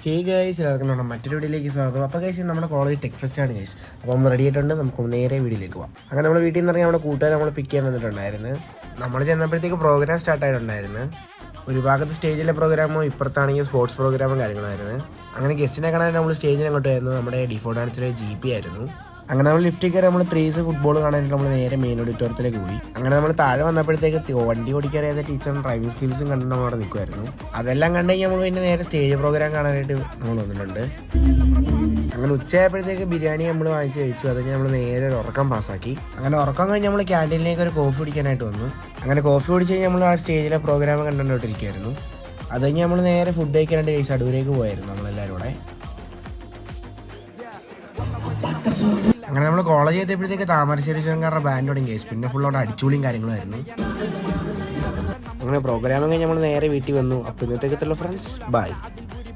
Hey guys, എല്ലാവർക്കും നമ്മുടെ മറ്റൊരു വീഡിയോയിലേക്ക് സ്വാഗതം. അപ്പോൾ ഗൈസ്, നമ്മുടെ കോളേജ് ടെക് ഫെസ്റ്റ് ആണ് ഗൈസ്. അപ്പോൾ നമ്മൾ റെഡി ആയിട്ടുണ്ട്. നമുക്ക് നേരെ വീഡിയോയിലേക്ക് പോകാം. അങ്ങനെ നമ്മൾ വീട്ടിൽ നിന്ന് ഇറങ്ങി നമ്മുടെ കൂട്ടുകാർ നമ്മൾ പിക്ക് ചെയ്യാൻ വന്നിട്ടുണ്ടായിരുന്നു. നമ്മൾ ചെന്നപ്പോഴത്തേക്ക് പ്രോഗ്രാം സ്റ്റാർട്ട് ആയിട്ടുണ്ടായിരുന്നു. ഒരു ഭാഗത്ത് സ്റ്റേജിലെ പ്രോഗ്രാമോ ഇപ്പുറത്താണെങ്കിൽ സ്പോർട്സ് പ്രോഗ്രാമും കാര്യങ്ങളായിരുന്നു. അങ്ങനെ ഗസ്റ്റിനെ കാണാൻ നമ്മൾ സ്റ്റേജിന് അങ്ങോട്ട് ആയിരുന്നു. നമ്മുടെ ഡിഫോൾട്ട് ഡാൻസിലെ GP ആയിരുന്നു. അങ്ങനെ നമ്മൾ ലിഫ്റ്റിൽ കയറി നമ്മൾ 3 ഫുട്ബോൾ കാണാനായിട്ട് നമ്മൾ നേരെ മെയിൻ ഓഡിറ്റോറിയത്തിലേക്ക് പോയി. അങ്ങനെ നമ്മൾ താഴെ വന്നപ്പോഴത്തേക്ക് വണ്ടി ഓടിക്കാറിയാത്ത ടീച്ചറും ഡ്രൈവിംഗ് സ്കിൽസും കണ്ട് നമ്മൾ അവിടെ നിൽക്കുമായിരുന്നു. അതെല്ലാം കണ്ടു കഴിഞ്ഞാൽ നമ്മൾ പിന്നെ നേരെ സ്റ്റേജ് പ്രോഗ്രാം കാണാനായിട്ട് നമ്മൾ വന്നിട്ടുണ്ട്. അങ്ങനെ ഉച്ചയായപ്പോഴത്തേക്ക് ബിരിയാണി നമ്മൾ വാങ്ങിച്ച് കഴിച്ചു. അത് കഴിഞ്ഞ് നമ്മൾ നേരെ ഒരു ഉറക്കം പാസ്സാക്കി. അങ്ങനെ ഉറക്കം കഴിഞ്ഞ് നമ്മൾ ക്യാൻറ്റീനിലേക്ക് ഒരു കോഫി കുടിക്കാനായിട്ട് വന്നു. അങ്ങനെ കോഫി കുടിച്ച് കഴിഞ്ഞാൽ നമ്മൾ ആ സ്റ്റേജിലെ പ്രോഗ്രാം കണ്ടുകൊണ്ടിരിക്കുകയായിരുന്നു. അത് കഴിഞ്ഞ് നമ്മൾ നേരെ ഫുഡ് കഴിക്കാനായിട്ട് കഴിച്ച് അടൂരേക്ക് പോയായിരുന്നു നമ്മളെല്ലാവരും കൂടെ. അങ്ങനെ നമ്മൾ കോളേജ് എത്തിയപ്പോഴത്തേക്ക് താമരശ്ശേരി ചുരങ്കാരുടെ ബാൻഡ് തുടങ്ങി കേസ്. പിന്നെ ഫുള്ളോട്ട് അടിച്ചുപൊളിയും കാര്യങ്ങളായിരുന്നു. അങ്ങനെ പ്രോഗ്രാം കഴിഞ്ഞ് നമ്മൾ നേരെ വീട്ടിൽ വന്നു. അപ്പോൾ ഇന്നത്തേക്കത്തുള്ള ഫ്രണ്ട്സ്, ബൈ.